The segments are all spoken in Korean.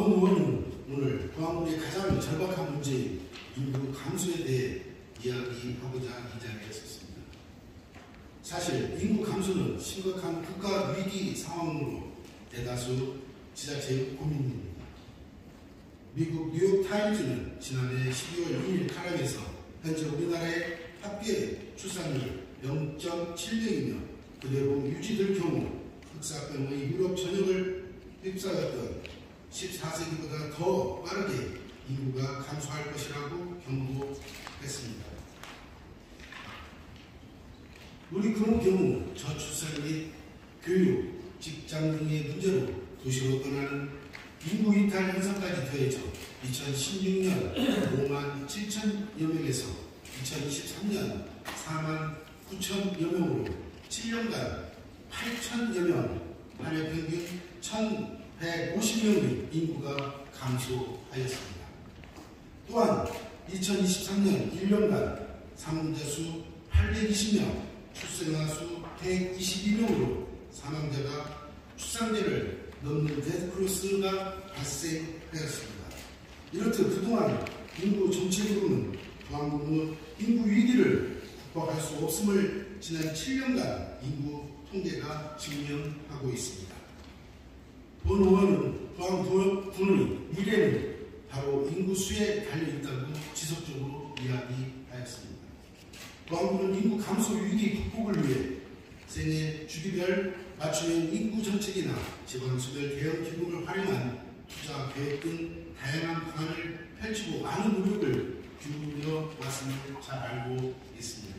본 의원은 오늘 포항군의 가장 절박한 문제인 인구 감소에 대해 이야기하고자 이 자리에 섰습니다. 사실 인구 감소는 심각한 국가 위기 상황으로 대다수 지자체의 고민입니다. 미국 뉴욕타임즈는 지난해 12월 2일 칼럼에서 현재 우리나라의 합계 출산율 0.7명이며 그대로 유지될 경우 흑사병의 유럽 전역을 휩싸였던 14세기보다 더 빠르게 인구가 감소할 것이라고 경고했습니다. 우리 그런 경우 저출산 및 교육, 직장 등의 문제로 도시로 떠나는 인구 이탈 현상까지 더해져 2016년 5만 7천여 명에서 2023년 4만 9천여 명으로 7년간 8천여 명, 하루 평균 1,150명의 인구가 감소하였습니다. 또한 2023년 1년간 상자수 820명, 출생아 수 122명으로 사망자가 출산대를 넘는 데드크로스가 발생하였습니다. 이렇듯 그동안 인구 정책으로는 포항군은 인구 위기를 극복할 수 없음을 지난 7년간 인구 통계가 증명하고 있습니다. 본 의원은 포항군의 미래는 바로 인구수에 달려있다고 지속적으로 이야기하였습니다. 포항군은 인구 감소 위기 극복을 위해 생애 주기별 맞춤형 인구 정책이나 지방수별 대형 기금을 활용한 투자 계획 등 다양한 방안을 펼치고 많은 노력을 기울여 왔음을 잘 알고 있습니다.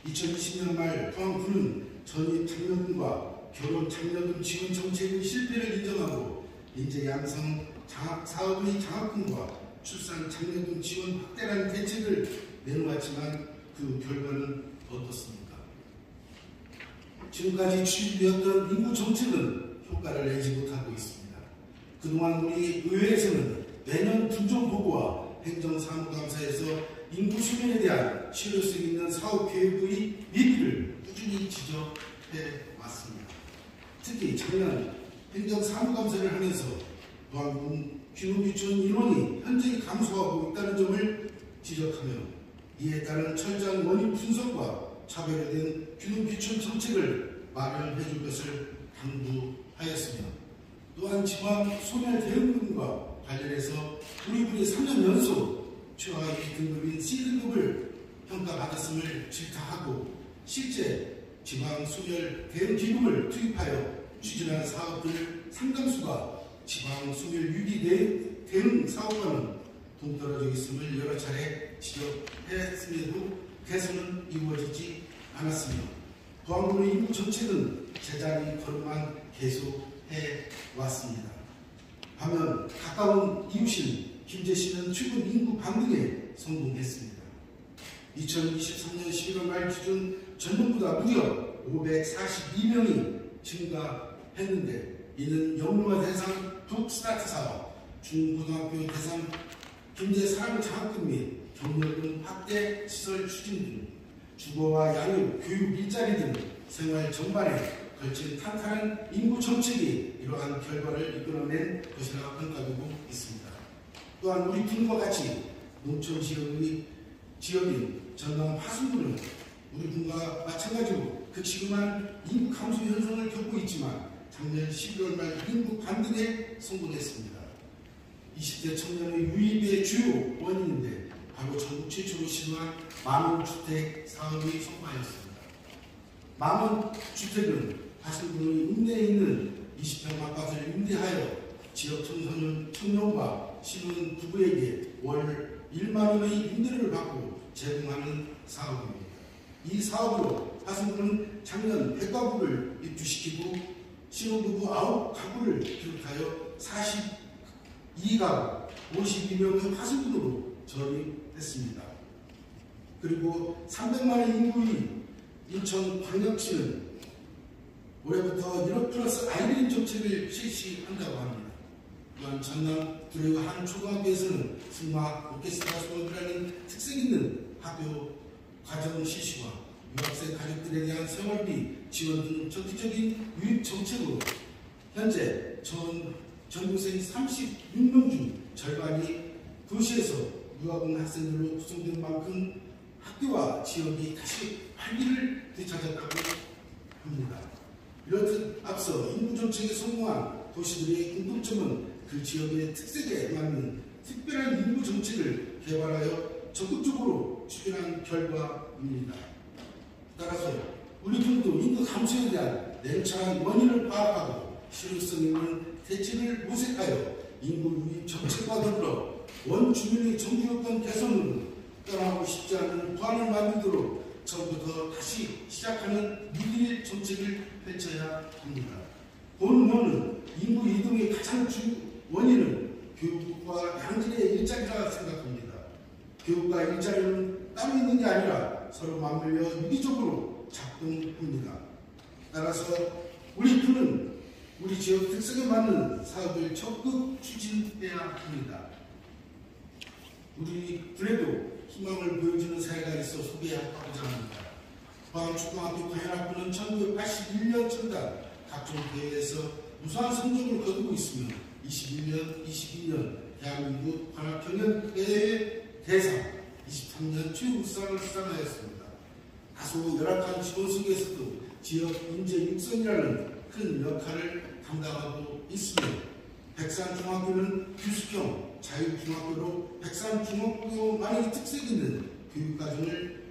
2020년 말 포항군은 전입 장려금과 결혼 장려금 지원 정책의 실패를 인정하고 인재 양성 사업의 장학금과 출산 장려금 지원 확대라는 대책을 내놓았지만 그 결과는 어떻습니까? 지금까지 추진되었던 인구 정책은 효과를 내지 못하고 있습니다. 그동안 우리 의회에서는 매년 분종보고와 행정사무감사에서 인구 수면에 대한 실효성 있는 사업 계획의 미비를 꾸준히 지적해 왔습니다. 특히 작년 행정사무감사를 하면서 포항군 귀농귀촌 인원이 현저히 감소하고 있다는 점을 지적하며 이에 따른 철저한 원인 분석과 차별화된 귀농귀촌 정책을 마련해 줄 것을 당부하였으며 또한 지방 소멸 대응금과 관련해서 우리 군이 3년 연속 최하위 등급인 C등급을 평가받았음을 질타하고 실제 지방 소멸 대응 기금을 투입하여 추진한 사업들 상당수가 지방 소멸 위기 대응 사업과는 동떨어져 있음을 여러 차례 지적했음에도 개선은 이루어지지 않았으며 포항군의 인구 정책은 제자리 걸음만 계속해 왔습니다. 반면 가까운 이웃인 김제시는 최근 인구 반등에 성공했습니다. 2023년 11월 말 기준 전년보다 무려 542명이 증가했는데 이는 영유아 대상 북스타트 사업, 중고등학교 대상 김제 사람 장학금 및 경력금 확대 시설 추진 등 주거와 양육, 교육 일자리 등 생활 전반에 걸친 탄탄한 인구 정책이 이러한 결과를 이끌어낸 것이라고 평가되고 있습니다. 또한 우리 군과 같이 농촌 지역인 전남 화순군은 우리 군과 마찬가지로 극심한 인구 감소 현상을 겪고 있지만 작년 11월 말 인구 반등에 성공했습니다. 20대 청년의 유입의 주요 원인인데 바로 전국 최초로 시도한 만원주택 사업이 성과였습니다. 만원주택은 화순군의 읍내에 있는 20평 아파트를 임대하여 지역 청년과 신혼 부부에게 월 1만원의 임대료를 받고 제공하는 사업입니다. 이 사업으로 화순군은 작년 100가구를 입주시키고 신혼부부 9가구를 비롯하여 42가구 52명의 화순군으로 전입했습니다. 그리고 300만의 인구인 인천광역시는 올해부터 1억 플러스 아이들인 정책을 실시한다고 합니다. 또한 전남 구례의 한 초등학교에서는 승마, 오케스트라 수업이라는 특색 있는 학교 과정 실시와 유학생 가족들에 대한 생활비 지원 등 정기적인 유입 정책으로 현재 전교생 36명 중 절반이 도시에서 유학 온 학생들로 구성된 만큼 학교와 지역이 다시 활기를 되찾았다고 합니다. 이렇듯 앞서 인구 정책에 성공한 도시들의 공통점은 그 지역의 특색에 맞는 특별한 인구 정책을 개발하여 적극적으로 추진한 결과입니다. 따라서 우리 군도 인구 감소에 대한 냉철한 원인을 파악하고 실효성 있는 대책을 모색하여 인구 유입 정책과 더불어 원주민의 정규요건 개선으로 떠나고 싶지 않은 부안을 만들도록 처음부터 다시 시작하는 뉴딜 정책을 펼쳐야 합니다. 본원은 인구 이동의 가장 주 원인은 교육과 양질의 일자리라 생각합니다. 교육과 일자리는 따로 있는 게 아니라 서로 맞물려 유기적으로 작동합니다. 따라서 우리 군은 우리 지역 특색에 맞는 사업을 적극 추진해야 합니다. 우리 군에도 희망을 보여주는 사례가 있어 소개하고자 합니다. 포항초등학교 관현학부는 1981년 전달 각종 대회에서 우수한 성적을 거두고 있으며 21년, 22년 대한민국 관악경연대회 대상, 23년 최우수상을 수상하였습니다. 다소 열악한 지원 속에서도 지역 인재 육성이라는 큰 역할을 담당하고 있으며 백산중학교는 규숙형 자유중학교로 백산중학교만의 특색 있는 교육과정을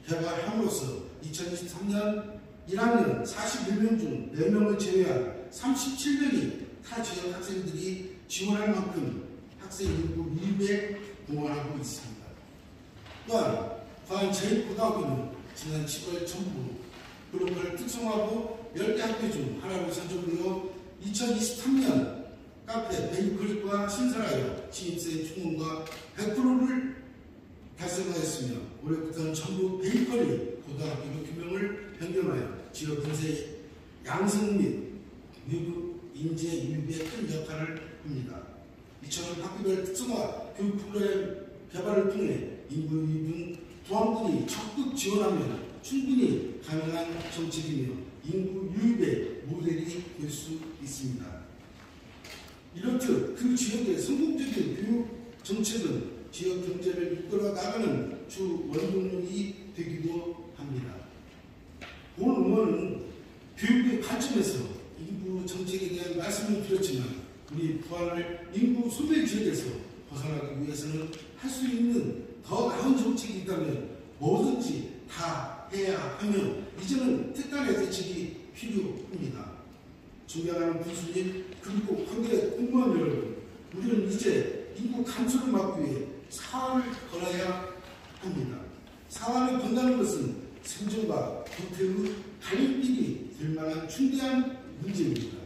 개발함으로써 2023년 1학년 41명 중 4명을 제외한 37명이 타 지역 학생들이 지원할 만큼 학생 인구 유입에 공헌하고 있습니다. 또한 포항 제1고등학교는 지난 7월 정부 글로벌 특성화고 10개 학교 중 하나로 선정되어 2023년 카페 베이커리과 신설하여 신입생 충원과 100%를 달성하였으며 올해부터는 전부 베이커리 고등학교로 규명을 변경하여 지역 인재 양성 및 외부 인재 유입에 큰 역할을 합니다. 이처럼 학교별 특성화 교육 프로그램 개발을 통해 인구 유입은 포항군이 적극 지원하면 충분히 가능한 정책이며 인구 유입의 모델이 될 수 있습니다. 이렇듯 그 지역의 성공적인 교육 정책은 지역 경제를 이끌어 나가는 주 원동력이 되기도 합니다. 본 의원은 교육의 관점에서 인구 정책에 대한 말씀을 드렸지만 우리 포항을 인구 소멸 지역에서 벗어나기 위해서는 할 수 있는 더 나은 정책이 있다면 뭐든지 다 해야 하며 이제는 특단의 대책이 필요합니다. 존경하는 군수님 그리고 관계 공무원 여러분, 우리는 이제 인구 감소를 막기 위해 사활을 걸어야 합니다. 사활을 건다는 것은 생존과 후퇴의 갈림길이 될 만한 중대한 문제입니다.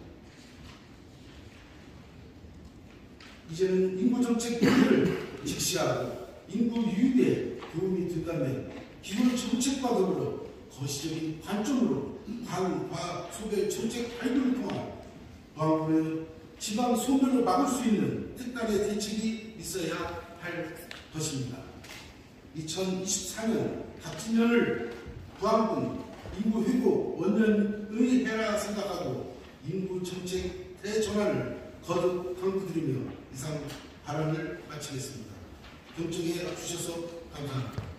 이제는 인구정책 변화를 직시하고 인구 유입에 도움이 된다면 기존 정책과 더불어 거시적인 관점으로 관과 소별 정책 발굴을 통한 포항군의 지방 소멸을 막을 수 있는 특단의 대책이 있어야 할 것입니다. 2024년 갑진년을 포항군 인구 회복 원년의 해라 생각하고 인구 정책 대전환을 거듭 강구드리며 이상 발언을 마치겠습니다. 경청해 주셔서 감사합니다.